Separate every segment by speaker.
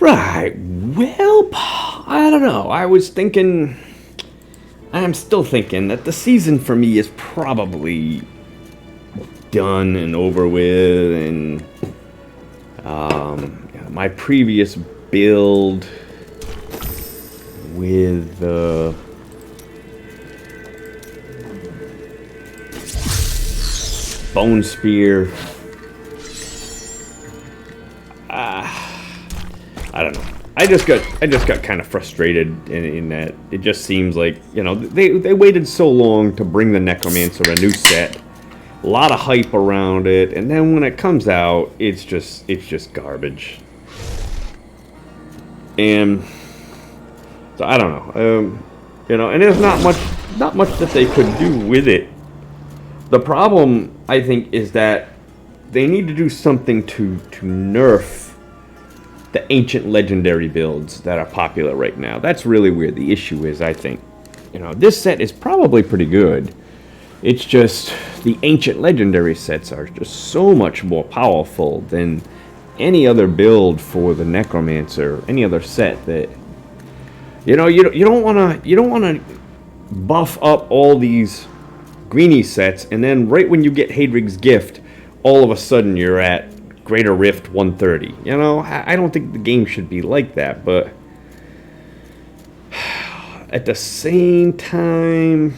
Speaker 1: Right. Well, I don't know. I was thinking. I am still thinking that the season for me is probably done and over with, and my previous build with the Bone Spear. I don't know. I just got kind of frustrated in that it just seems like, you know, they waited so long to bring the Necromancer a new set. A lot of hype around it, and then when it comes out, it's just garbage. And so I don't know. You know, and there's not much that they could do with it. The problem, I think, is that they need to do something to nerf the ancient legendary builds that are popular right now. That's really where the issue is, I think. You know, this set is probably pretty good. It's just the ancient legendary sets are just so much more powerful than any other build for the Necromancer, any other set that, you know, you don't want to buff up all these greenie sets, and then right when you get Hadrig's Gift, all of a sudden you're at Greater Rift 130. You know, I don't think the game should be like that, but at the same time,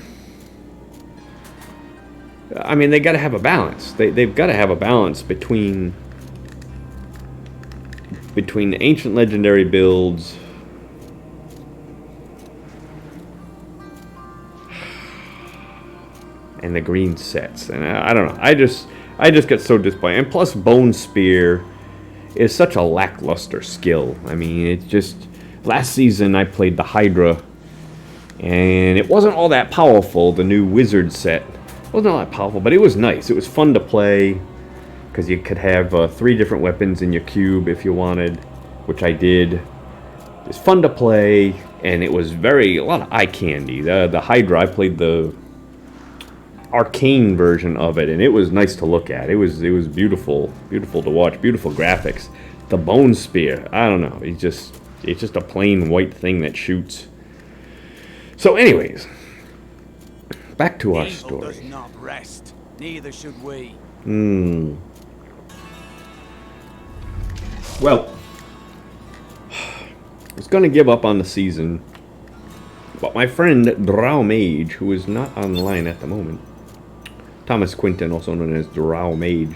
Speaker 1: I mean, they got to have a balance. They've got to have a balance between the ancient legendary builds and the green sets. And I don't know. I just got so disappointed. And plus, Bone Spear is such a lackluster skill. I mean, it's just, last season I played the Hydra, and it wasn't all that powerful. The new Wizard set wasn't all that powerful, but it was nice. It was fun to play because you could have 3 different weapons in your cube if you wanted, which I did. It was fun to play, and it was a lot of eye candy. The Hydra, I played the arcane version of it, and it was nice to look at. It was beautiful to watch, beautiful graphics. The Bone Spear, I don't know, it's just a plain white thing that shoots. So anyways, back to our story.
Speaker 2: Does not rest. Neither should we.
Speaker 1: Well, I was gonna give up on the season, but my friend Drow Mage, who is not online at the moment, Thomas Quinton, also known as Drow Mage,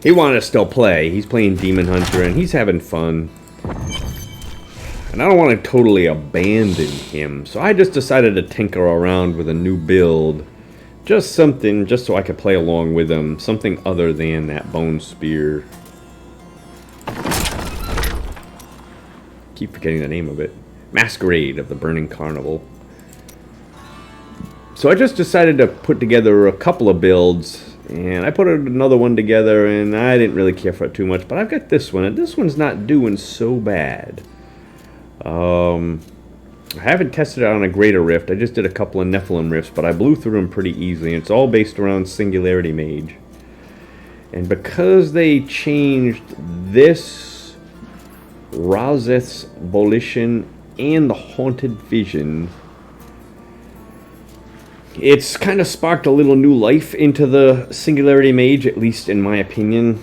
Speaker 1: he wanted to still play. He's playing Demon Hunter, and he's having fun. And I don't want to totally abandon him, so I just decided to tinker around with a new build. Just so I could play along with him. Something other than that Bone Spear. Keep forgetting the name of it. Masquerade of the Burning Carnival. So I just decided to put together a couple of builds, and I put another one together, and I didn't really care for it too much, but I've got this one, and this one's not doing so bad. I haven't tested it on a Greater Rift. I just did a couple of Nephilim Rifts, but I blew through them pretty easily, and it's all based around Singularity Mage. And because they changed this, Razeth's Volition, and the Haunted Vision, it's kind of sparked a little new life into the Singularity Mage, at least in my opinion.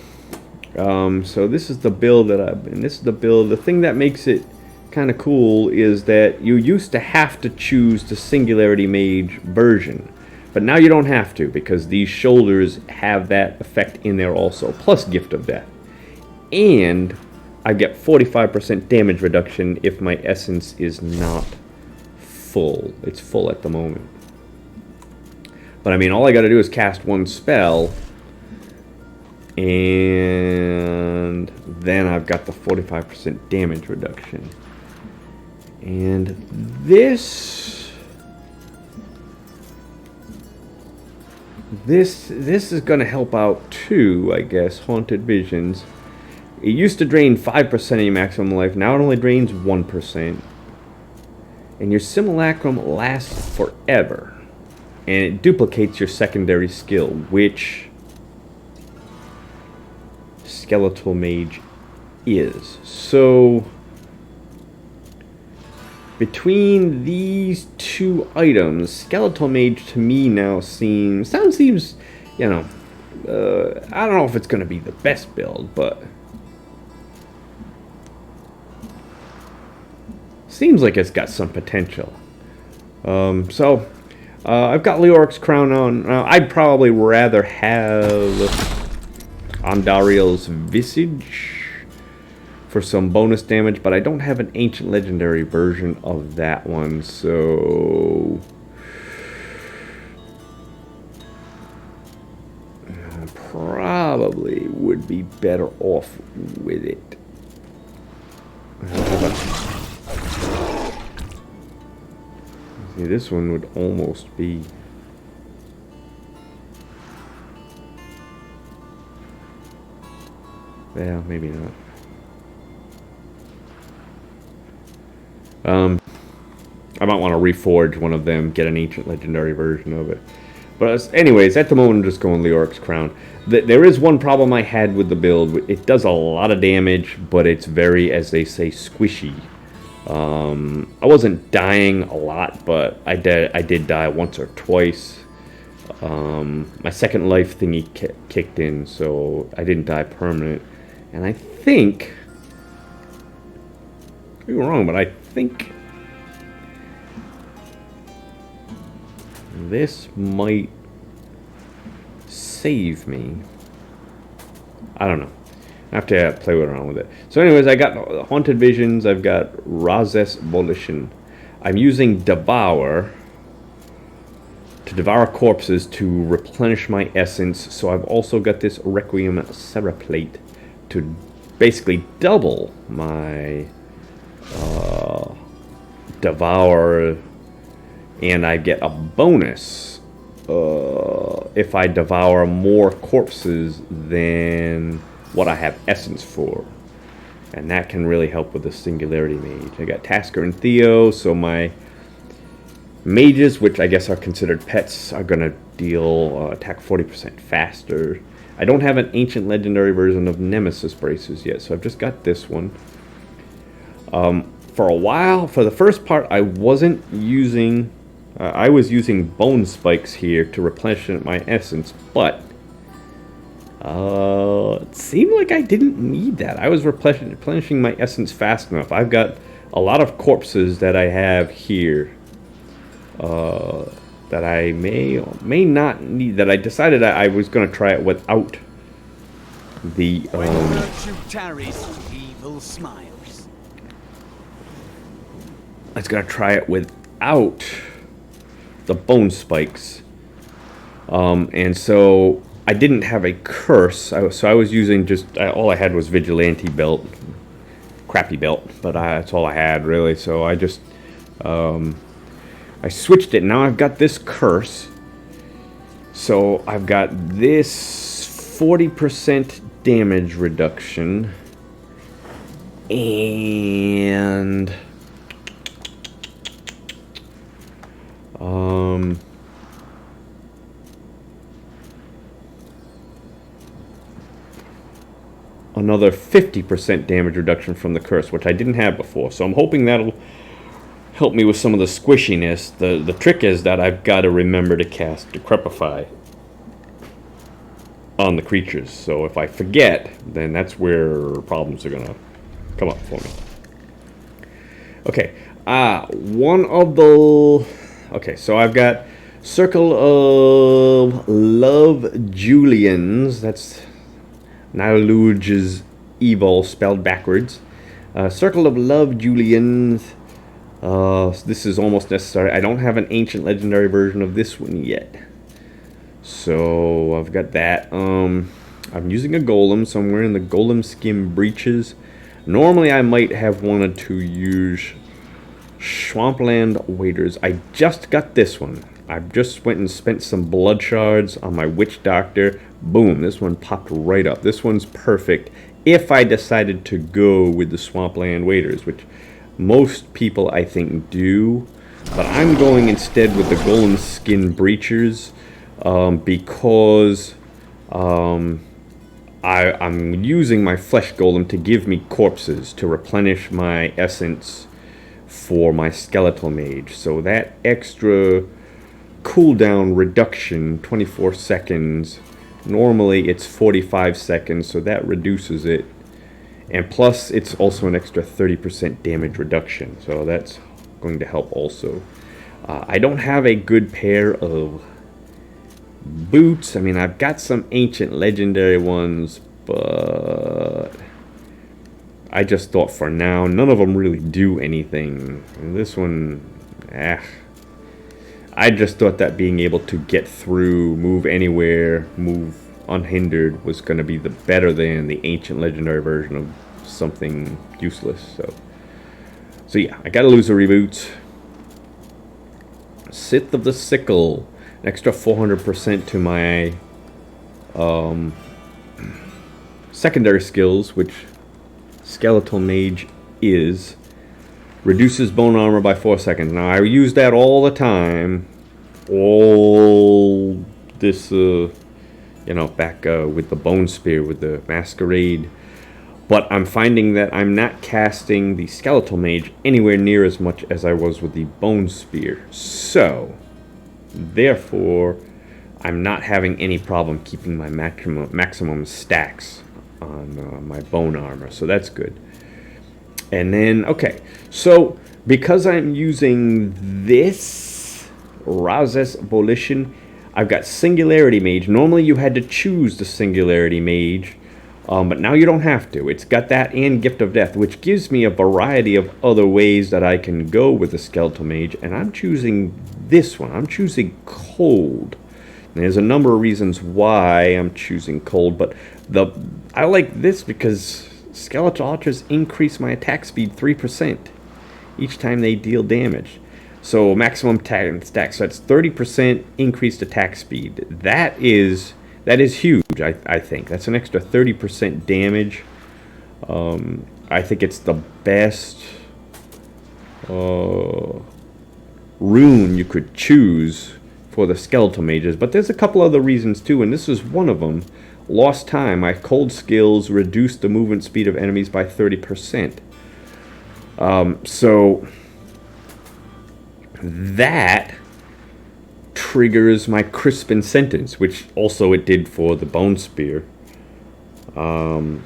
Speaker 1: So this is the build the thing that makes it kind of cool is that you used to have to choose the Singularity Mage version, but now you don't have to, because these shoulders have that effect in there also, plus Gift of Death. And I get 45% damage reduction if my essence is not full. It's full at the moment. But I mean, all I gotta do is cast one spell, and then I've got the 45% damage reduction. And this is gonna help out too, I guess. Haunted Visions. It used to drain 5% of your maximum life. Now it only drains 1%. And your Simulacrum lasts forever. And it duplicates your secondary skill, which Skeletal Mage is. So between these two items, Skeletal Mage to me now seems, you know, I don't know if it's going to be the best build, but seems like it's got some potential. So I've got Leoric's Crown on. I'd probably rather have Andariel's Visage for some bonus damage, but I don't have an Ancient Legendary version of that one, so I probably would be better off with it. See, this one would almost be... yeah, maybe not. I might want to reforge one of them, get an Ancient Legendary version of it. But anyways, at the moment I'm just going Leoric's Crown. There is one problem I had with the build. It does a lot of damage, but it's very, as they say, squishy. I wasn't dying a lot, but I did die once or twice. My second life thingy kicked in, so I didn't die permanent. And I think... I could be wrong, but I think this might save me. I don't know. I have to play around with it. So anyways, I got Haunted Visions. I've got Razes Volition. I'm using Devour to devour corpses to replenish my essence. So I've also got this Requiem Seraplate to basically double my Devour, and I get a bonus if I devour more corpses than what I have essence for, and that can really help with the Singularity Mage. I got Tasker and Theo, so my mages, which I guess are considered pets, are gonna deal attack 40% faster. I don't have an Ancient Legendary version of Nemesis Braces yet, so I've just got this one. For a while, for the first part, I wasn't using... I was using Bone Spikes here to replenish my essence, but it seemed like I didn't need that. I was replenishing my essence fast enough. I've got a lot of corpses that I have here that I may or may not need, that I decided I was going to try it without the...
Speaker 2: When virtue tarries, evil smiles.
Speaker 1: I was going to try it without the Bone Spikes. And so I didn't have a curse, so I was using just... all I had was Vigilante Belt. Crappy belt, but that's all I had, really. So I just... I switched it. Now I've got this curse. So I've got this 40% damage reduction. And... another 50% damage reduction from the curse, which I didn't have before. So I'm hoping that'll help me with some of the squishiness. The trick is that I've got to remember to cast Decrepify on the creatures. So if I forget, then that's where problems are going to come up for me. Okay, one of the... Okay, so I've got Circle of Love Julians. That's Niluge's evil spelled backwards. Circle of Love Julians. This is almost necessary. I don't have an Ancient Legendary version of this one yet. So I've got that. I'm using a Golem, so I'm wearing the Golem Skin Breeches. Normally I might have wanted to use Swampland Waders. I just got this one. I just went and spent some blood shards on my Witch Doctor. Boom, this one popped right up. This one's perfect if I decided to go with the Swampland Waders, which most people I think do. But I'm going instead with the Golem Skin Breachers because I'm using my flesh golem to give me corpses to replenish my essence for my skeletal mage. So that extra cooldown reduction, 24 seconds, normally it's 45 seconds, so that reduces it. And plus it's also an extra 30% damage reduction, so that's going to help also. I don't have a good pair of boots. I mean, I've got some ancient legendary ones, but I just thought for now, none of them really do anything. And this one, I just thought that being able to get through, move anywhere, move unhindered was going to be the better than the ancient legendary version of something useless. So yeah, I got illusory boots. Sith of the Sickle. An extra 400% to my secondary skills, which Skeletal Mage is. Reduces bone armor by 4 seconds. Now, I use that all the time. All this, you know, back with the Bone Spear, with the Masquerade. But I'm finding that I'm not casting the Skeletal Mage anywhere near as much as I was with the Bone Spear. So, therefore, I'm not having any problem keeping my maximum stacks on my bone armor. So that's good. And then, okay, so because I'm using this Razes Volition, I've got Singularity Mage. Normally you had to choose the Singularity Mage, but now you don't have to. It's got that and Gift of Death, which gives me a variety of other ways that I can go with the Skeletal Mage, and I'm choosing this one. I'm choosing Cold. And there's a number of reasons why I'm choosing Cold, but I like this because Skeletal Archers increase my attack speed 3% each time they deal damage. So maximum stack, so that's 30% increased attack speed. That is huge, I think. That's an extra 30% damage. I think it's the best rune you could choose for the Skeletal Mages. But there's a couple other reasons too, and this is one of them. Lost time. My cold skills reduce the movement speed of enemies by 30%. So that triggers my Crispin Sentence, which also it did for the Bone Spear. And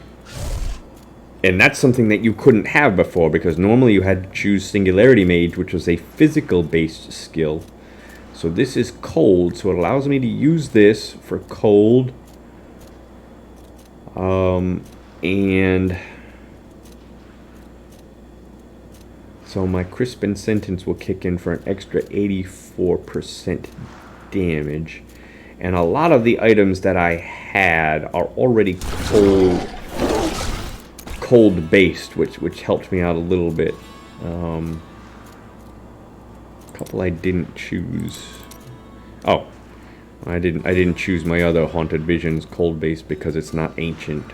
Speaker 1: that's something that you couldn't have before, because normally you had to choose Singularity Mage, which was a physical-based skill. So this is cold, so it allows me to use this for cold. And so my Crispin Sentence will kick in for an extra 84% damage. And a lot of the items that I had are already cold based, which helped me out a little bit. A couple I didn't choose. Oh, I didn't choose my other Haunted Visions cold based because it's not ancient.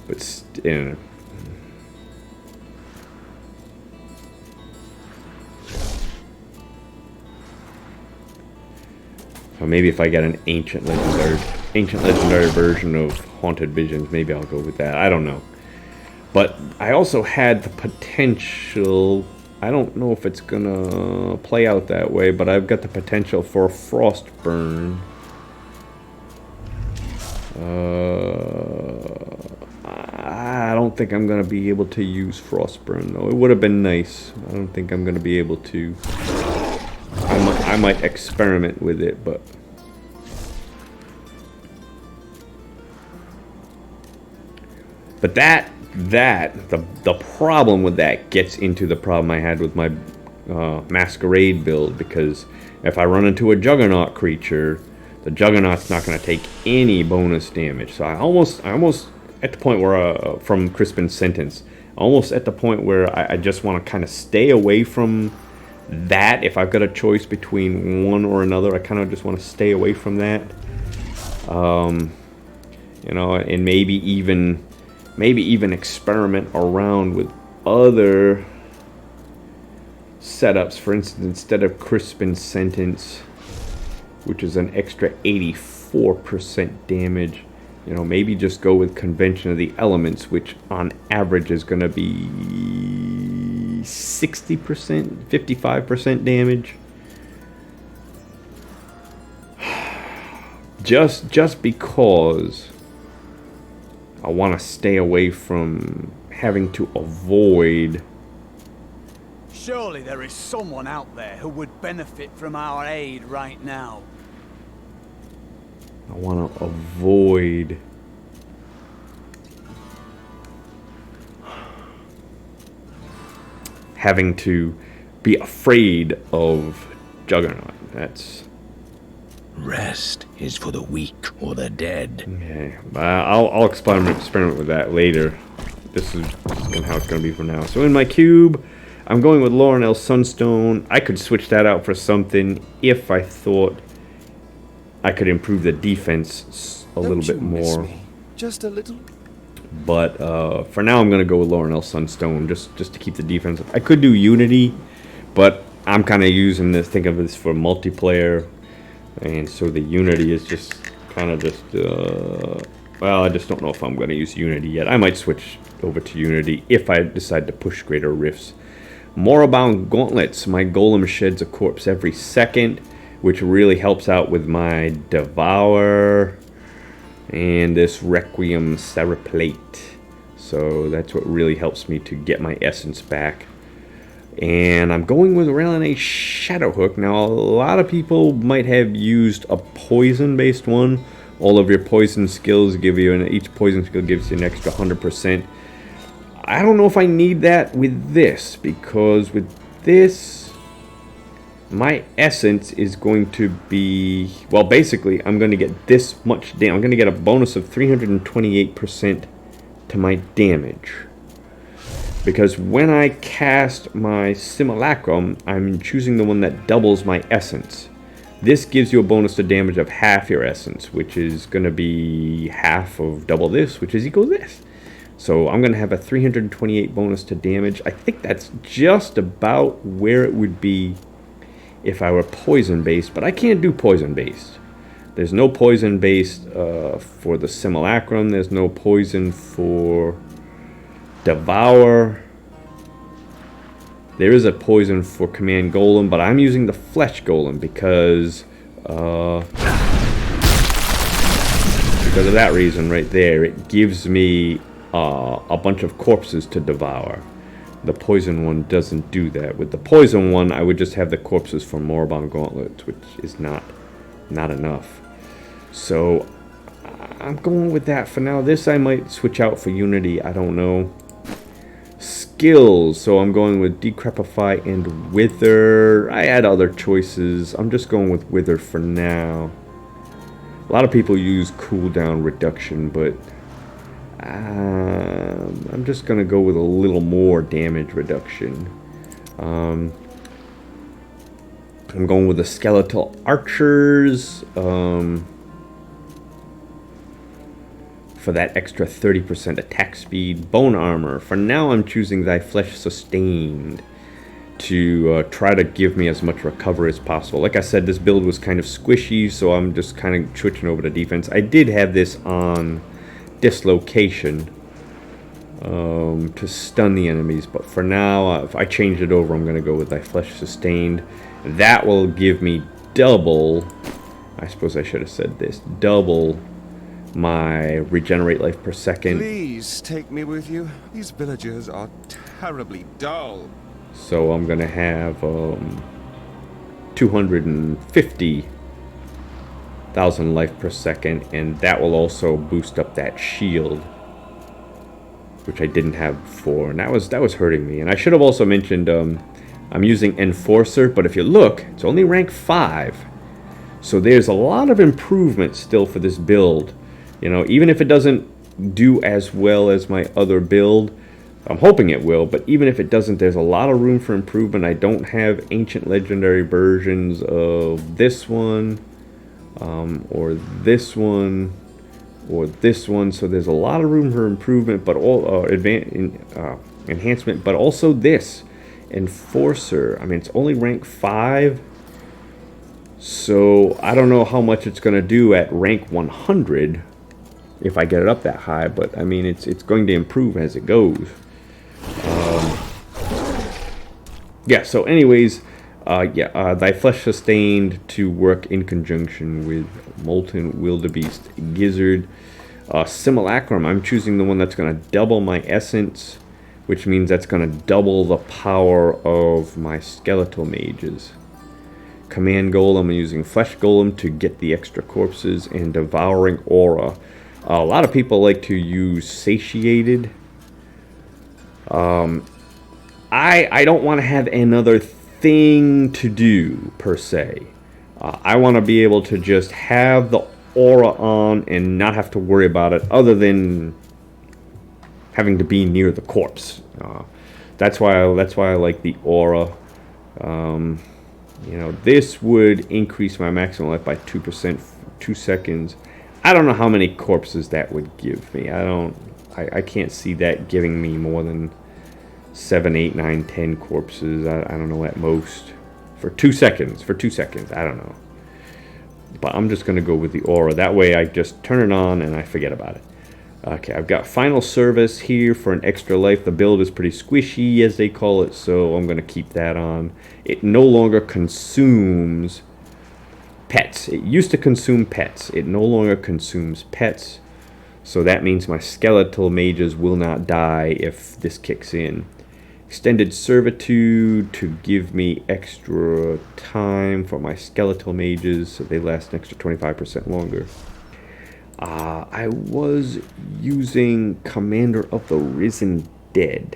Speaker 1: But still. So maybe if I get an ancient legendary version of Haunted Visions, maybe I'll go with that. I don't know. But I also had the potential. I don't know if it's gonna play out that way, but I've got the potential for a Frostburn. I don't think I'm gonna be able to use Frostburn though. It would have been nice. I don't think I'm gonna be able to. I might experiment with it, but the problem with that gets into the problem I had with my Masquerade build, because if I run into a Juggernaut creature, the Juggernaut's not going to take any bonus damage. So I almost at the point where from Crispin Sentence, almost at the point where I just want to kind of stay away from that. If I've got a choice between one or another, I kind of just want to stay away from that. You know, and maybe even experiment around with other setups. For instance, instead of Crispin Sentence, which is an extra 84% damage, You know, maybe just go with Convention of the Elements, which on average is going to be 60%, 55% damage. Just because I want to stay away from having to avoid.
Speaker 2: Surely there is someone out there who would benefit from our aid right now.
Speaker 1: I want to avoid having to be afraid of Juggernaut. That's...
Speaker 3: Rest is for the weak or the dead.
Speaker 1: Okay, I'll experiment with that later. This is how it's going to be for now. So in my cube, I'm going with Lauren Sunstone. I could switch that out for something if I thought I could improve the defense a little bit more.
Speaker 4: Just a little.
Speaker 1: But for now, I'm going to go with Lauren Sunstone just to keep the defense. I could do Unity, but I'm kind of using this, think of this for multiplayer. And so the Unity is just kind of just, well, I just don't know if I'm going to use Unity yet. I might switch over to Unity if I decide to push greater rifts. Moribund Gauntlets. My golem sheds a corpse every second, which really helps out with my Devour and this Requiem Seraplate. So that's what really helps me to get my essence back. And I'm going with Raylan Shadowhook. Now, a lot of people might have used a poison-based one. All of your poison skills give you, and each poison skill gives you an extra 100%. I don't know if I need that with this, because with this, my essence is going to be, well, basically, I'm going to get this much damage. I'm going to get a bonus of 328% to my damage. Because when I cast my Simulacrum, I'm choosing the one that doubles my essence. This gives you a bonus to damage of half your essence, which is going to be half of double this, which is equal to this. So I'm going to have a 328 bonus to damage. I think that's just about where it would be if I were poison-based, but I can't do poison-based. There's no poison-based for the Simulacrum. There's no poison for Devour. There is a poison for Command Golem, but I'm using the Flesh Golem because of that reason right there. It gives me a bunch of corpses to devour. The poison one doesn't do that. With the poison one, I would just have the corpses from Moribund Gauntlets, which is not enough. So I'm going with that for now. This I might switch out for Unity. I don't know. Skills. So I'm going with Decrepify and Wither. I had other choices. I'm just going with Wither for now. A lot of people use cooldown reduction, but I'm just going to go with a little more damage reduction. I'm going with the Skeletal Archers for that extra 30% attack speed. Bone Armor. For now, I'm choosing Thy Flesh Sustained to try to give me as much recovery as possible. Like I said, this build was kind of squishy, so I'm just kind of switching over to defense. I did have this on Dislocation to stun the enemies, but for now, if I change it over, I'm going to go with Thy Flesh Sustained. That will give me double, I suppose I should have said this, double my regenerate life per second.
Speaker 4: Please take me with you. These villagers are terribly dull.
Speaker 1: So I'm going to have 250,000 life per second, and that will also boost up that shield, which I didn't have before, and that was hurting me. And I should have also mentioned I'm using Enforcer, but if you look, it's only rank 5. So there's a lot of improvement still for this build. You know, even if it doesn't do as well as my other build, I'm hoping it will, but even if it doesn't, there's a lot of room for improvement. I don't have ancient legendary versions of this one, or this one, or this one, so there's a lot of room for improvement, but all enhancement, but also this Enforcer. I mean, it's only rank 5, so I don't know how much it's going to do at rank 100. if I get it up that high. But I mean, it's going to improve as it goes. Yeah. So, anyways, thy flesh sustained to work in conjunction with molten wildebeest gizzard. Simulacrum. I'm choosing the one that's going to double my essence, which means that's going to double the power of my skeletal mages. Command Golem, I'm using Flesh Golem to get the extra corpses, and Devouring Aura. A lot of people like to use Satiated. I don't want to have another thing to do, per se. I want to be able to just have the aura on and not have to worry about it, other than having to be near the corpse. That's why I like the aura. You know, this would increase my maximum life by 2%, 2 seconds. I don't know how many corpses that would give me. I can't see that giving me more than 7, 8, 9, 10 corpses. I don't know, at most. For 2 seconds. For 2 seconds. I don't know. But I'm just going to go with the aura. That way I just turn it on and I forget about it. Okay, I've got Final Service here for an extra life. The build is pretty squishy, as they call it, so I'm going to keep that on. It no longer consumes pets. It used to consume pets. It no longer consumes pets, so that means my skeletal mages will not die if this kicks in. Extended Servitude to give me extra time for my skeletal mages, so they last an extra 25% longer. I was using Commander of the Risen Dead,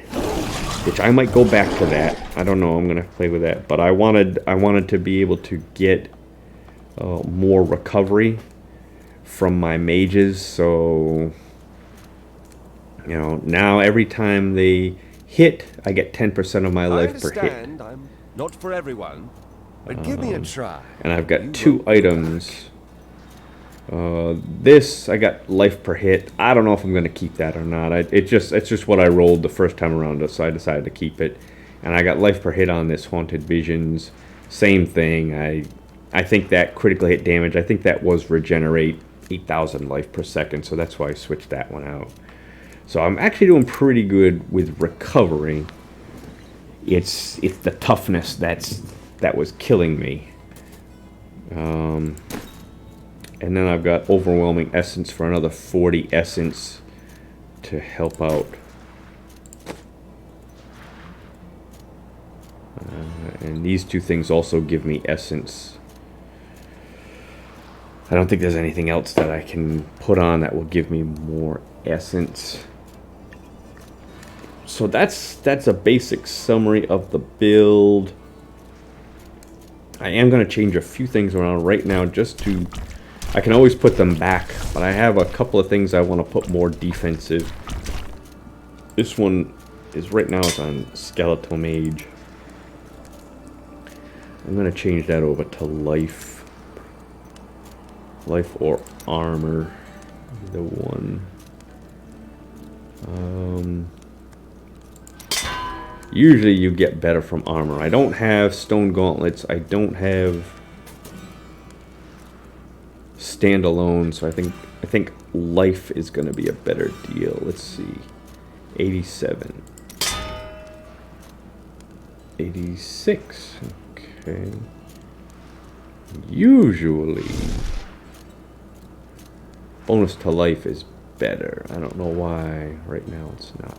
Speaker 1: which I might go back to that. I don't know. I'm gonna play with that, but I wanted to be able to get more recovery from my mages. So, you know, now every time they hit, I get 10% of my life per hit.
Speaker 4: I'm not for everyone, but give me a try.
Speaker 1: And I've got 2 items. This, I got life per hit. I don't know if I'm going to keep that or not. It's just what I rolled the first time around, so I decided to keep it. And I got life per hit on this Haunted Visions. Same thing. I think that critical hit damage, I think that was regenerate 8,000 life per second, so that's why I switched that one out. So I'm actually doing pretty good with recovery. It's the toughness that was killing me. And then I've got Overwhelming Essence for another 40 essence to help out. And these 2 things also give me essence. I don't think there's anything else that I can put on that will give me more essence. So that's a basic summary of the build. I am going to change a few things around right now just to... I can always put them back, but I have a couple of things I want to put more defensive. This one is right now it's on Skeletal Mage. I'm going to change that over to life. Life or armor. Either one. Usually you get better from armor. I don't have stone gauntlets. I don't have standalone, so I think life is going to be a better deal. Let's see. 87. 86. Okay. Usually bonus to life is better. I don't know why right now it's not.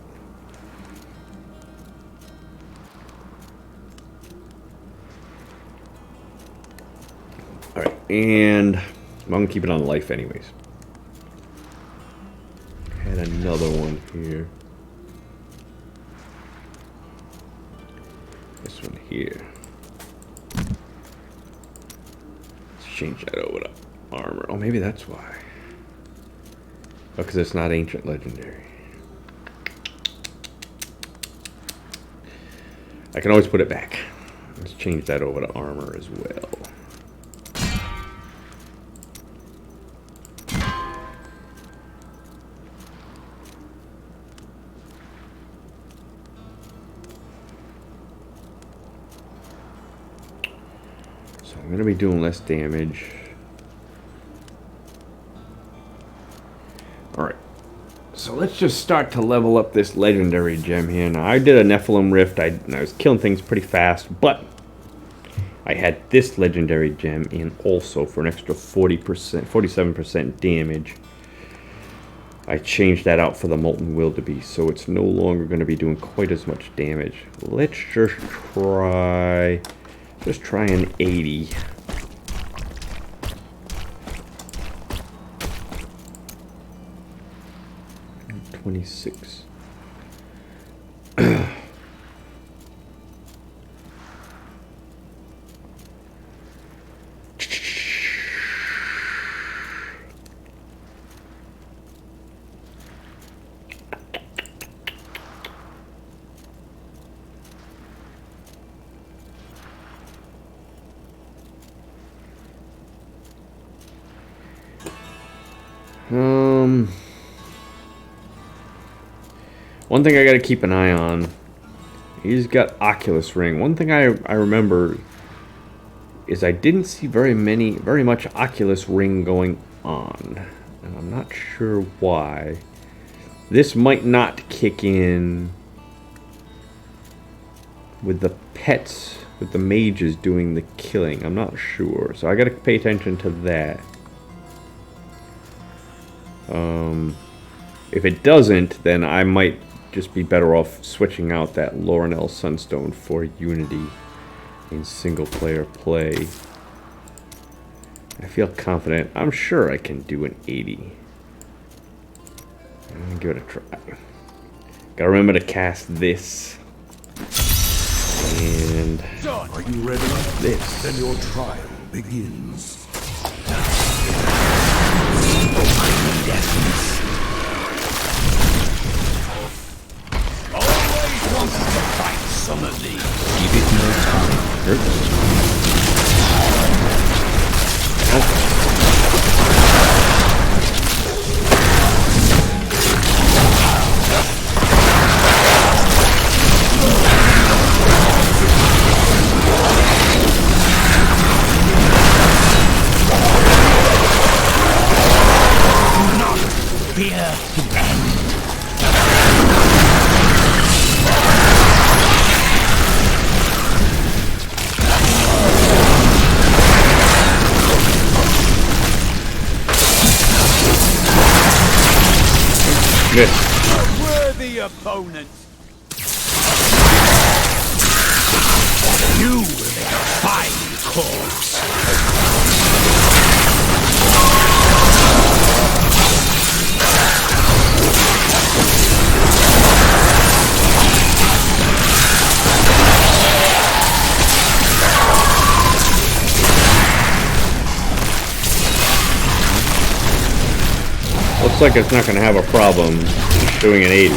Speaker 1: Alright, and I'm going to keep it on life anyways. And another one here. This one here. Let's change that over to armor. Oh, maybe that's why. Oh, because it's not ancient legendary. I can always put it back. Let's change that over to armor as well. I'm going to be doing less damage. let's just start to level up this legendary gem here. Now, I did a Nephilim Rift. I was killing things pretty fast, but I had this legendary gem in also for an extra 40%, 47% damage. I changed that out for the Molten Wildebeest, so it's no longer going to be doing quite as much damage. Let's just try an 80. 26. One thing I gotta keep an eye on, he's got Oculus Ring. One thing I remember is I didn't see very much Oculus Ring going on. And I'm not sure why. This might not kick in with the pets, with the mages doing the killing. I'm not sure. So I gotta pay attention to that. If it doesn't, then I might just be better off switching out that Laurenel Sunstone for Unity in single player play. I feel confident. I'm sure I can do an 80. I'm gonna give it a try. Gotta remember to cast this. And
Speaker 3: Are you ready?
Speaker 1: this.
Speaker 3: Then your trial begins. Always wanted to fight some of these. Give it no time. Fear the end.
Speaker 1: This.
Speaker 2: A worthy opponent.
Speaker 3: You will make a fine corpse.
Speaker 1: Looks like it's not going to have a problem doing an 80.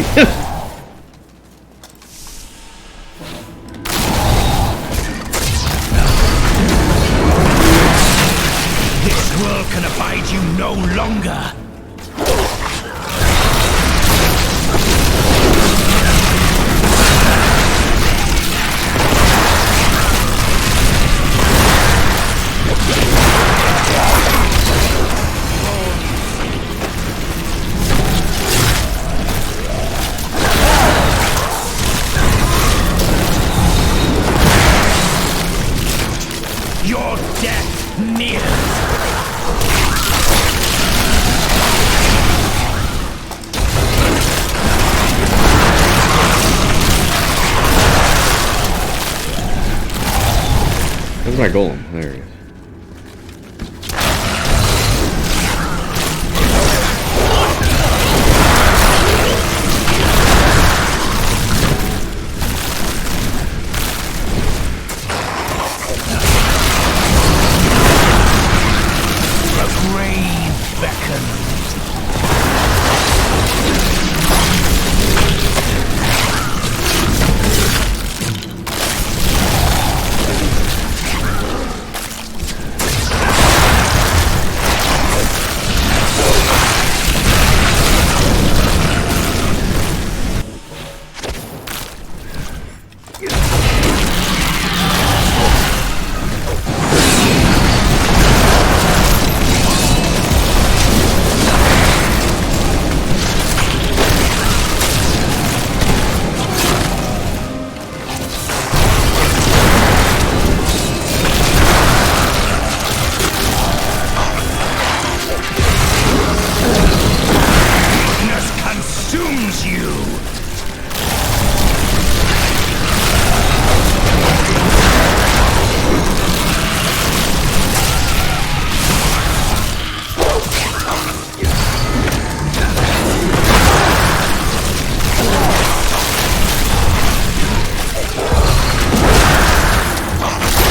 Speaker 3: This world can abide you no longer. Your death nears.
Speaker 1: Where's my golem? There he is.
Speaker 3: The grave beckons. you.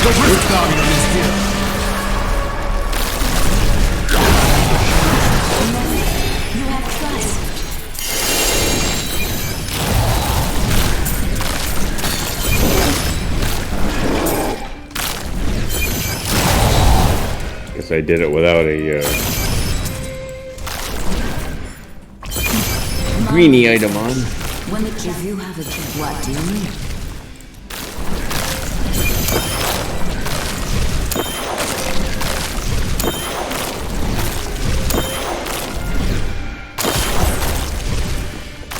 Speaker 5: The Rift Guardian is here.
Speaker 6: You have trust.
Speaker 1: Guess I did it without a greenie item on.
Speaker 6: When the if you have a what do you mean?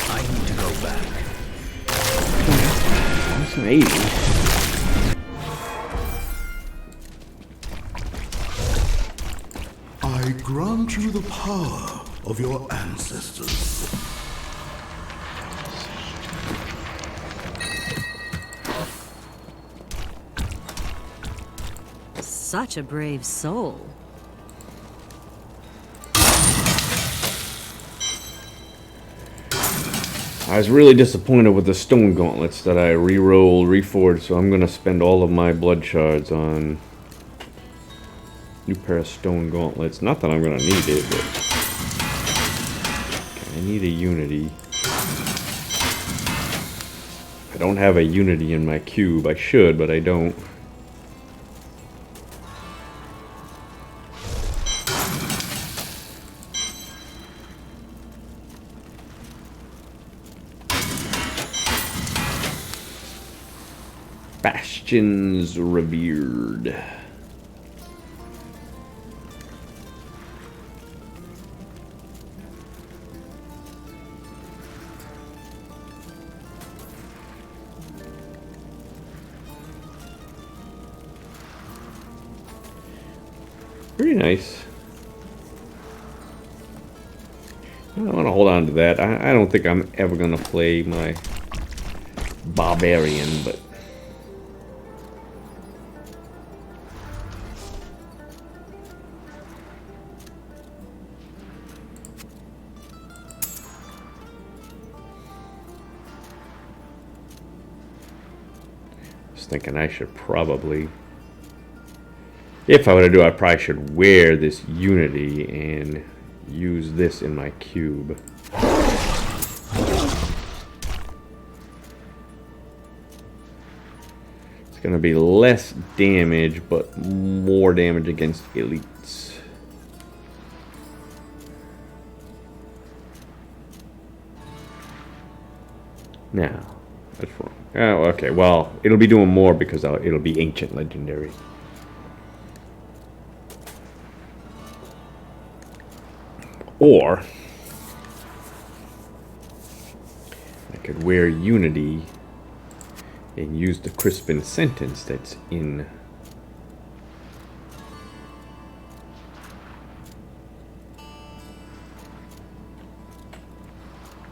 Speaker 3: I need to go back.
Speaker 1: That's amazing.
Speaker 5: I grant you the power of your ancestors.
Speaker 7: Such a brave soul.
Speaker 1: I was really disappointed with the stone gauntlets that I re-rolled, reforged, so I'm gonna spend all of my blood shards on new pair of stone gauntlets. Not that I'm gonna need it, but I need a unity. I don't have a unity in my cube. I should, but I don't. Bastions revered. Pretty nice. I want to hold on to that. I don't think I'm ever going to play my barbarian, but thinking I should probably, if I were to do it, I probably should wear this unity and use this in my cube. It's gonna be less damage but more damage against elites. Now that's wrong. Oh, okay. Well, it'll be doing more because it'll be ancient legendary. Or I could wear Unity and use the Crispin sentence that's in.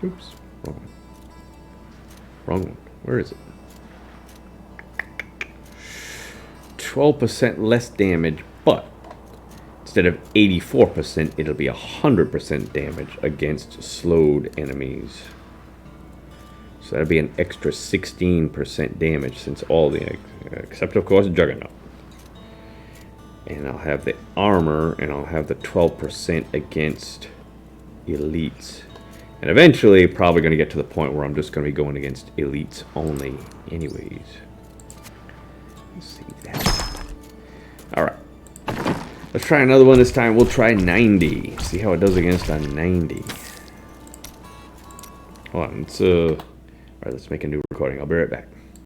Speaker 1: Oops, wrong one. Wrong one. Where is it? 12% less damage, but instead of 84%, it'll be 100% damage against slowed enemies. So that'll be an extra 16% damage since all the, except of course Juggernaut. And I'll have the armor, and I'll have the 12% against elites. And eventually, probably going to get to the point where I'm just going to be going against elites only anyways. Let's see that. Alright. Let's try another one this time. We'll try 90. See how it does against a 90. Hold on. Alright, let's make a new recording. I'll be right back.